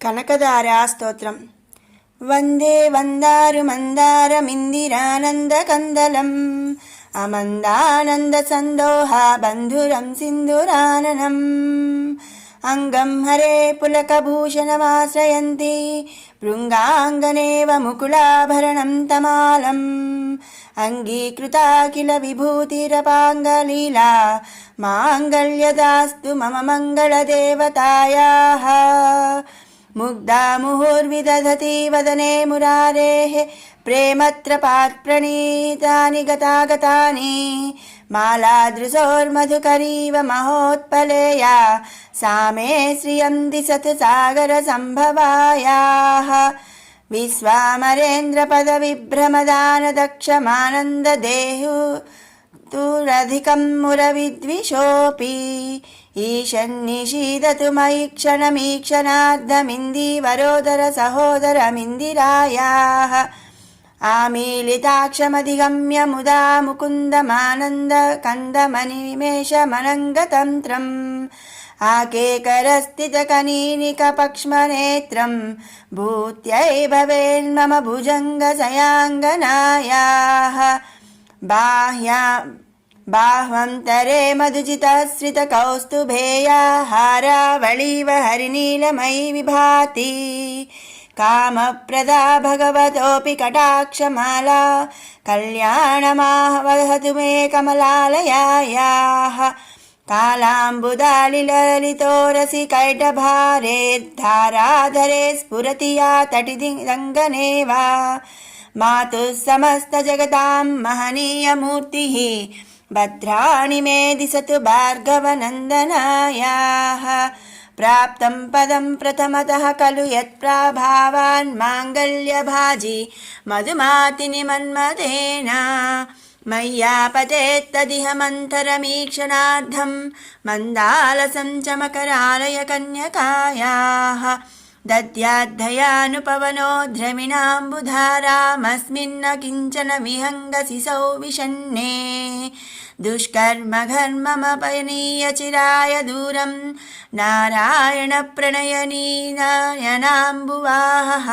కనకదారా స్తోత్రం. వందే వందారు మందారమిందిరానందకందలం అమందానంద సందోహ బంధురం సింధురాననం అంగం హరే పులకభూషణమాశ్రయంతి భృంగాంగనేవ ముకుళాభరణం తమాలం అంగీకృతా కిల విభూతిరపాంగలీలా మాంగళ్యదాస్తు మమ మంగళదేవతాయాః. ముగ్ధా ముహుర్విదధతి వదనే మురారేః ప్రేమత్రపాత్ ప్రణీతాని గతాగతాని మాలాదృశోర్మధుకరీవ మహోత్పలేయా సా మే శ్రియం దిశతు సాగర సంభవాయాః. విశ్వామరేంద్ర పద విభ్రమదాన దక్షమానంద దేహు తురధికం మురవిద్విషోపి ఈశన్నిషీదతు మయి క్షణమీక్షణార్ధమిందీవరోదర సహోదరమిందిరాయాః. ఆమీలితాక్షమధిగమ్య ముదా ముకుందమానంద కందమనిమేషమనంగతంత్రం ఆకేకరస్థితకనీనికపక్ష్మనేత్రం భూత్యై భవేన్మమ భుజంగసయాంగనాయాః. బాహ్వంతరే మధుచితశ్రితకౌస్తుభేయా హారావళీవ హరినీలమయీ విభాతి కామప్రదా భగవతోऽपि కటాక్షమాలా కళ్యాణమావహతు మే కమలాలయాయాః. కాళాంబుదాలిలలితోరసి కైటభారేర్ధారాధరే స్ఫురతి యా తటిదిరంగనేవా మాతుః సమస్త జగతాం మహనీయమూర్తిః భద్రాణి మే దిశతు భార్గవనందనాయాః. ప్రాప్తం పదం ప్రథమతః ఖలు యత్ప్రాభావాన్ మాంగళ్యభాజి మధుమాతిని మన్మథేన మయ్యాపతేత్తదిహ మంతరమీక్షణార్థం మందాలసం చ మకరాలయ కన్యకాయాః. దద్యాద్ధయానుపవనో ద్రమిణాంబుధారామస్మిన్న కించన విహంగసిసౌ విషణ్ణే దుష్కర్మఘర్మమపనీయ చిరాయ దూరం నారాయణ ప్రణయనీనయనాంబువాహః.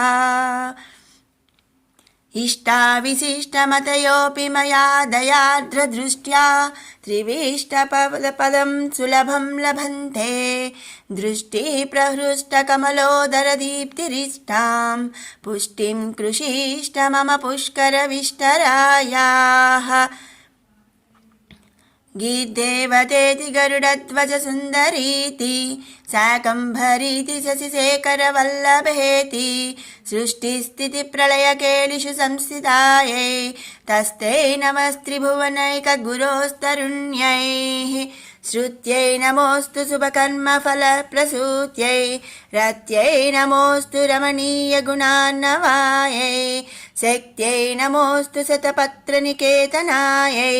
ఇష్టావిశిష్టమతయోऽपि మయా దయార్ద్రదృష్ట్యా త్రివిష్టపదం సులభం లభంతే దృష్టిప్రహృష్టకమలోదరదీప్తిరిష్టాం పుష్టిం కృషీష్ట మమ పుష్కరవిష్టరాయాః. గీర్దేవతేతి గరుడధ్వజ సుందరీతి శాకంభరీతి శశిశేఖరవల్లభేతి సృష్టిస్థితి ప్రళయకేళిషు సంస్థితాయై తస్తే నమస్త్రిభువనైక గురోస్తరుణ్యై శ్రుత్యై నమోస్తు శుభకర్మఫలప్రసూత్యై రత్యై నమోస్తు రమణీయ గుణార్ణవాయై శక్త్యై నమోస్తు శతపత్రనికేతనాయై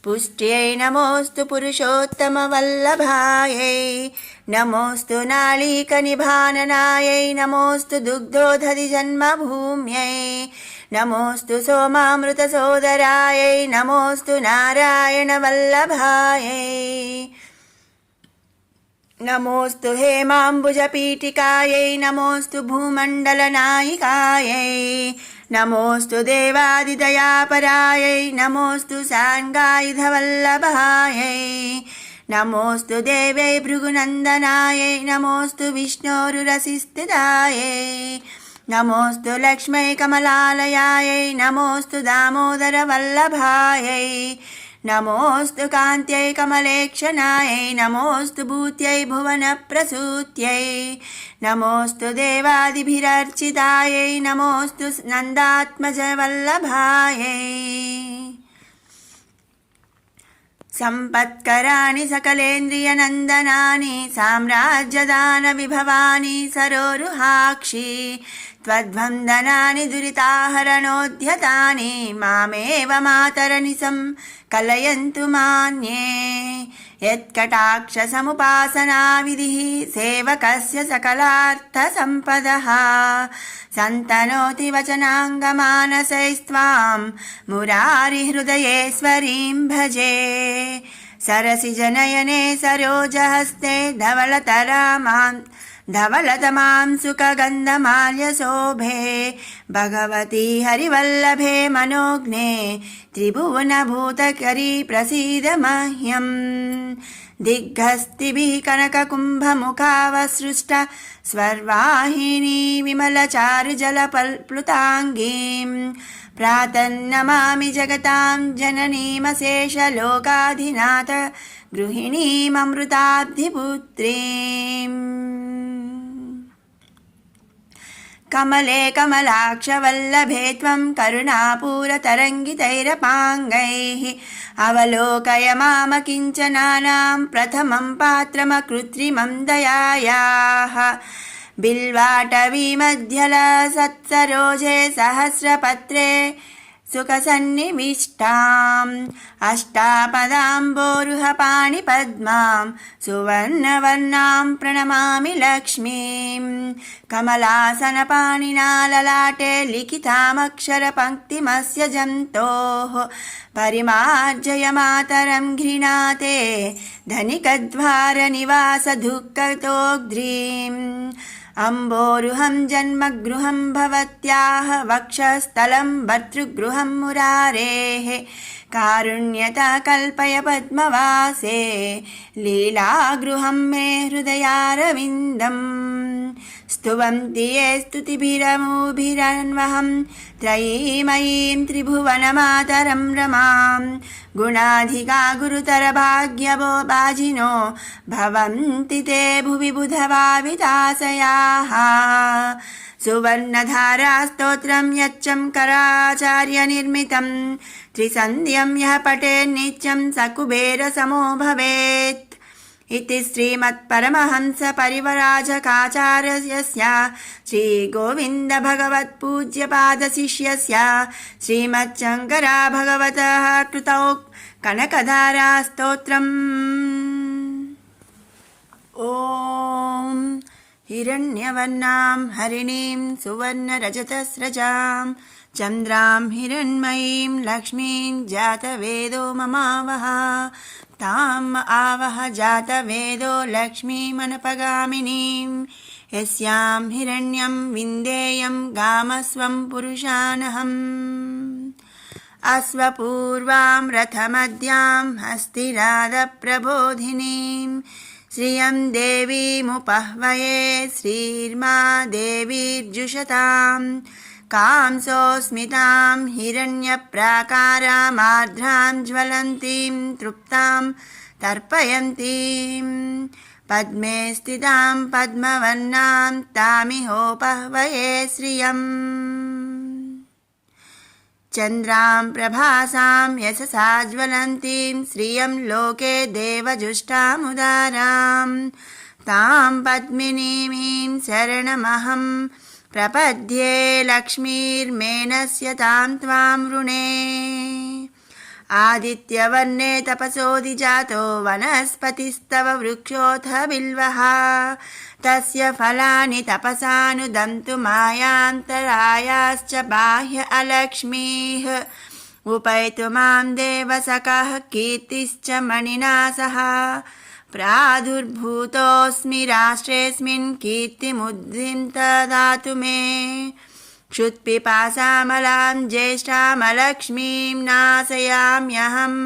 పుష్ట్యై నమోస్తు పురుషోత్తమవల్లభాయై నమోస్తు నాళీకనిభాననాయై నమోస్తు దుగ్ధోదధి జన్మభూమ్యై నమోస్తు సోమామృతసోదరాయై నమోస్తు నారాయణవల్లభాయై నమోస్తు హేమాంబుజపీఠికాయై నమోస్తు భూమండలనాయికాయై నమోస్తు దేవాదిదయాపరాయై నమోస్తు సాంగాయుధవల్లభాయై నమోస్తు దేవై భృగునందనాయై నమోస్తు విష్ణోరురసిస్థితాయై నమోస్తు లక్ష్మై కమలాలయాయై నమోస్తు దామోదరవల్లభాయై నమోస్తు కాంత్యై కమలేక్షణాయై నమోస్తు భూత్యై భువనప్రసూత్యై నమోస్తు దేవాదిభిరర్చితాయై నమోస్తు నందాత్మజవల్లభాయై సంపత్కరాణి సకలేంద్రియనందనాని సామ్రాజ్యదాన విభవాని సరోరుహాక్షి త్వద్వందనాని దురితాహరణోద్యతాని మామేవ మాతరనిశం కలయంతు మాన్యే యత్కటాక్ష సముపాసనా విధిః సేవకస్య సకలార్థ సంపదః సంతనోతి వచనాంగమానసైస్త్వాం మురారి హృదయేశ్వరీం భజే सरसिजनयने सरोजहस्ते धवलतमां सुखगन्धमाल्यशोभे भगवती हरिवल्लभे मनोज्ञे त्रिभुवनभूतकरी प्रसीद मह्यम् दिग्हस्तिभिः कनककुम्भमुखावसृष्ट स्वर्वाहिनी विमलचारुजलप्लुताङ्गीं प्रातन्नमामि जगतां जननीमशेषलोकाधिनाथ गृहिणीममृताब्धिपुत्रीम् कमले कमलाक्षवल्लभे त्वं करुणापूरतरङ्गितैरपाङ्गैः अवलोकय माम किञ्चनानां प्रथमं पात्रमकृत्रिमं दयायाः बिल्वाटवीमध्यलसत्सरोजे सहस्रपत्रे सुखसन्निविष्टाम् अष्टापदाम्बोरुहपाणिपद्मां सुवर्णवर्णां प्रणमामि लक्ष्मीं कमलासनपाणिना ललाटे लिखितामक्षरपङ्क्तिमस्य जन्तोः परिमार्जय मातरं घृणाते धनिकद्वारनिवासदुःखतोग्ध्रीम् अम्बोरुहं जन्मगृहं भवत्याः वक्षस्थलं भर्तृगृहं मुरारेः कारुण्यता कल्पय पद्मवासे लीलागृहं मे हृदयारविन्दम् स्तुवन्ति ये स्तुतिभिरमुभिरन्वहं त्रयीमयीं त्रिभुवनमातरं रमां गुणाधिका गुरुतरभाग्यवो बाजिनो भवन्ति ते भुवि बुधभाविताशयाः सुवर्णधारास्तोत्रं यच्चं कराचार्यनिर्मितं त्रिसन्ध्यं यः पठेन्नित्यं स कुबेरसमो भवेत् इति श्रीमत्परमहंस परिव्राजकाचार्यस्य श्रीगोविन्द भगवत्पूज्यपादशिष्यस्य श्रीमच्छङ्करा भगवतः कृतौ कनकधारा स्तोत्रम्। ॐ हिरण्यवर्णां हरिणीं सुवर्णरजतस्रजां चन्द्रां हिरण्मयीं लक्ष्मीं जातवेदो ममावह ताम् आवह जातवेदो लक्ष्मीमनपगामिनीं यस्यां हिरण्यं विन्देयं गामस्वं पुरुषानहम् अश्वपूर्वां रथमद्यां हस्तिरादप्रबोधिनीं श्रियं देवीमुपह्वये श्रीर्मा देवीर्जुषताम् कांसोऽस्मितां हिरण्यप्राकारामार्द्रां ज्वलन्तीं तृप्तां तर्पयन्तीं पद्मे स्थितां पद्मवर्णां तामिहोपह्वये श्रियम् चन्द्रां प्रभासां यशसा ज्वलन्तीं श्रियं लोके देवजुष्टामुदारां तां पद्मिनीं शरणमहं प्रपद्ये लक्ष्मीर्मेनस्य तां त्वां वृणे आदित्यवर्णे तपसोऽधिजातो वनस्पतिस्तव वृक्षोऽथ बिल्वः तस्य फलानि तपसानुदन्तु मायान्तरायाश्च बाह्य अलक्ष्मीः उपैतु मां देवसखः कीर्तिश्च मणिना सह प्रादुर्भूतोऽस्मि राष्ट्रेऽस्मिन् कीर्तिमुद्धिं ददातु मे क्षुत्पिपासामलां ज्येष्ठामलक्ष्मीं नाशयाम्यहम्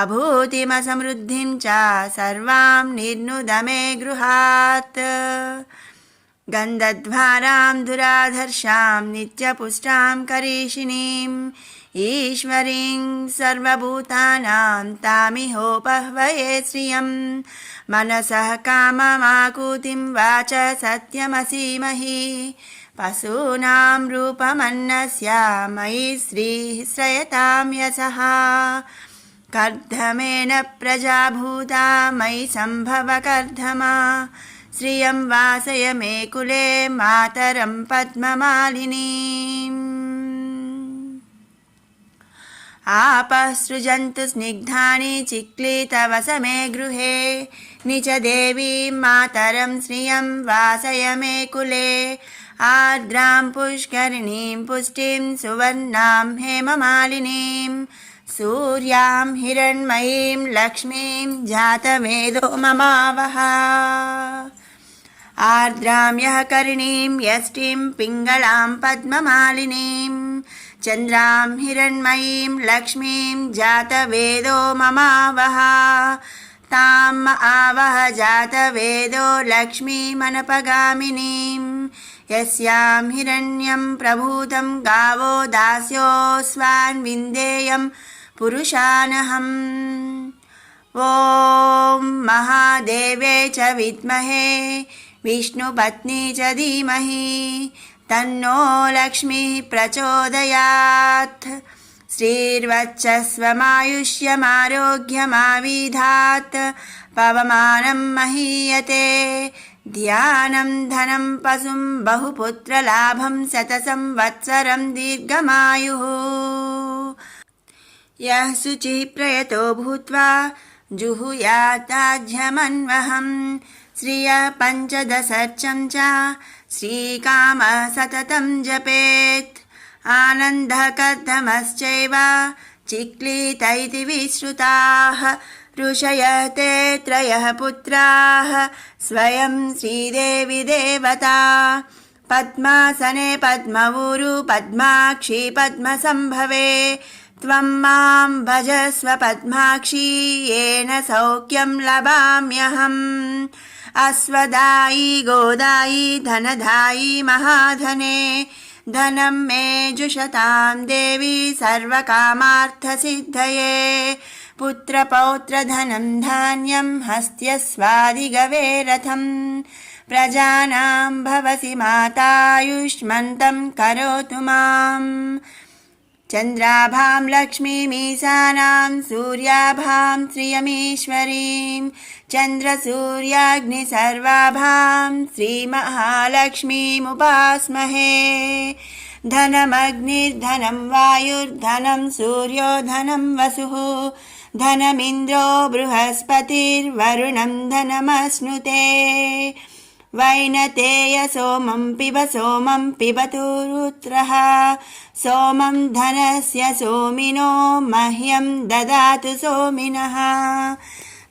अभूतिमसमृद्धिं च सर्वां निर्नुद मे गृहात् गन्धध्वारां दुराधर्षां नित्यपुष्टां करीषिणीम् ईश्वरीं सर्वभूतानां तामिहोपह्वये श्रियं मनसः काममाकुतिं वाच सत्यमसीमहि पशूनां रूपमन्नस्य मयि श्रीः श्रयतां यशः कर्धमेन प्रजाभूता मयि सम्भव कर्धमा श्रियं वासय मे कुले मातरं पद्ममालिनीम् आपसृजन्तु स्निग्धानि चिक्लितवस मे गृहे निच देवीं मातरं श्रियं वासय मे कुले आर्द्रां पुष्करिणीं पुष्टिं सुवर्णां हेममालिनीं सूर्यां हिरण्मयीं लक्ष्मीं जातवेदो ममावह आर्द्रां यः कर्णीं यष्टिं पिङ्गलां पद्ममालिनीं चन्द्रां हिरण्मयीं लक्ष्मीं जातवेदो ममावह ताम् आवह जातवेदो लक्ष्मीमनपगामिनीं यस्यां हिरण्यं प्रभूतं गावो दास्योऽस्वान् विन्देयं पुरुषानहम्। ॐ महादेवे च विद्महे विष्णुपत्नी च धीमहि तन्नो लक्ष्मीः प्रचोदयात्। श्रीर्वच्चस्वमायुष्यमारोग्यमाविधात् पवमानं महीयते ध्यानं धनं पशुं बहुपुत्रलाभं शतसंवत्सरं दीर्घमायुः। यः शुचिः प्रयतो भूत्वा जुहुयात्ताज्यमन्वहं श्रियः पञ्चदशर्चं च श्रीकामः सततं जपेत् आनन्दः कद्धमश्चैव चिक्लीत इति विश्रुताः ऋषयः ते त्रयः पुत्राः स्वयं श्रीदेवी देवता पद्मासने पद्मवुरु पद्माक्षी पद्मसंभवे त्वं मां भजस्व पद्माक्षी येन सौख्यं लभाम्यहम्। अश्वदायी गोदायी धनदायी महाधने धनं मे जुषतां देवी सर्वकामार्थसिद्धये पुत्रपौत्रधनं धान्यं हस्त्यस्वादिगवे रथं प्रजानां भवसि मातायुष्मन्तं करोतु माम्। चन्द्राभां लक्ष्मीमीशानां सूर्याभां श्रियमीश्वरीं चन्द्रसूर्याग्निसर्वाभां श्रीमहालक्ष्मीमुपास्महे। धनमग्निर्धनं वायुर्धनं सूर्यो धनं वसुः धनमिन्द्रो बृहस्पतिर्वरुणं धनमश्नुते वैनतेय सोमं पिबतु रुद्रः सोमं धनस्य सोमिनो मह्यं ददातु सोमिनः।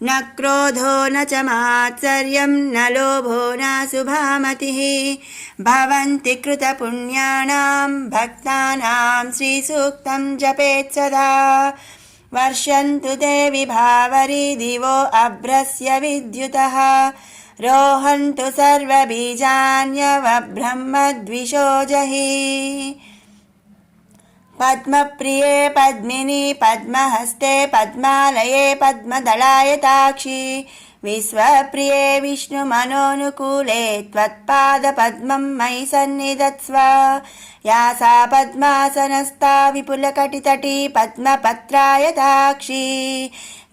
न क्रोधो न च मात्सर्यं न लोभो न शुभामतिः भवन्ति कृतपुण्यानां भक्तानां श्रीसूक्तं जपेत् सदा। वर्षन्तु ते विभावरी दिवो अभ्रस्य विद्युतः रोहन्तु सर्वबीजान्यवब्रह्मद्विषो जहि। पद्मप्रिये पद्मिनी पद्महस्ते पद्मालये पद्मदलायताक्षी विश्वप्रिये विष्णुमनोनुकूले त्वत्पादपद्मं मयि सन्निधत्स्व। या सा पद्मासनस्था विपुलकटितटी पद्मपत्रायताक्षी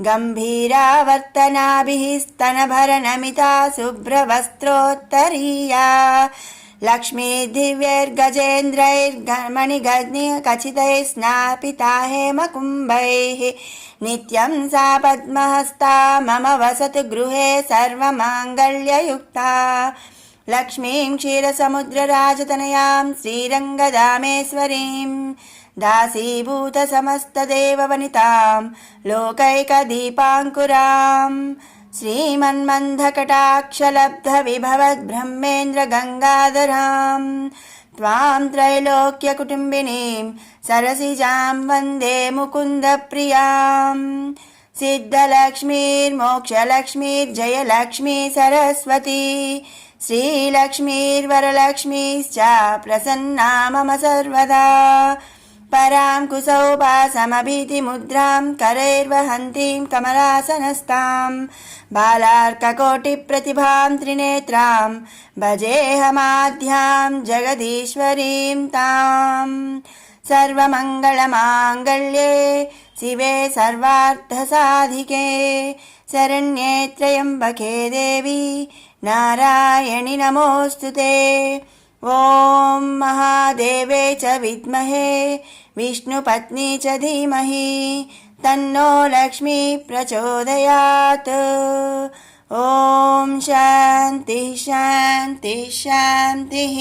गम्भीरावर्तनाभिः स्तनभरनमिता शुभ्रवस्त्रोत्तरीया लक्ष्मी दिव्यैर्गजेन्द्रैर्मणिगर्निखचितैः स्नापिता हेमकुम्भैः नित्यं सा पद्महस्ता मम वसतु गृहे सर्वमाङ्गल्ययुक्ता। लक्ष्मीं क्षीरसमुद्रराजतनयां श्रीरङ्गदामेश्वरीं दासीभूतसमस्तदेववनितां लोकैकदीपाङ्कुरां श्रीमन्मन्धकटाक्षलब्धविभवद्ब्रह्मेन्द्रगङ्गाधरां त्वां त्रैलोक्यकुटुम्बिनीं सरसिजां वन्दे मुकुन्दप्रियां। सिद्धलक्ष्मीर्मोक्षलक्ष्मीर्जयलक्ष्मी सरस्वती श्रीलक्ष्मीर्वरलक्ष्मीश्च प्रसन्ना मम सर्वदा। परां कुसौभासमभीतिमुद्रां करैर्वहन्तीं कमलासनस्तां बालार्ककोटिप्रतिभां त्रिनेत्रां भजेऽहमाद्यां जगदीश्वरीं ताम्। सर्वमङ्गलमाङ्गल्ये शिवे सर्वार्थसाधिके शरण्ये त्र्यम्बके देवी नारायणि नमोऽस्तुते। ॐ महादेवे च विद्महे विष्णुपत्नी च धीमहि तन्नो लक्ष्मी प्रचोदयात्। ॐ शान्तिः शान्तिः शान्तिः।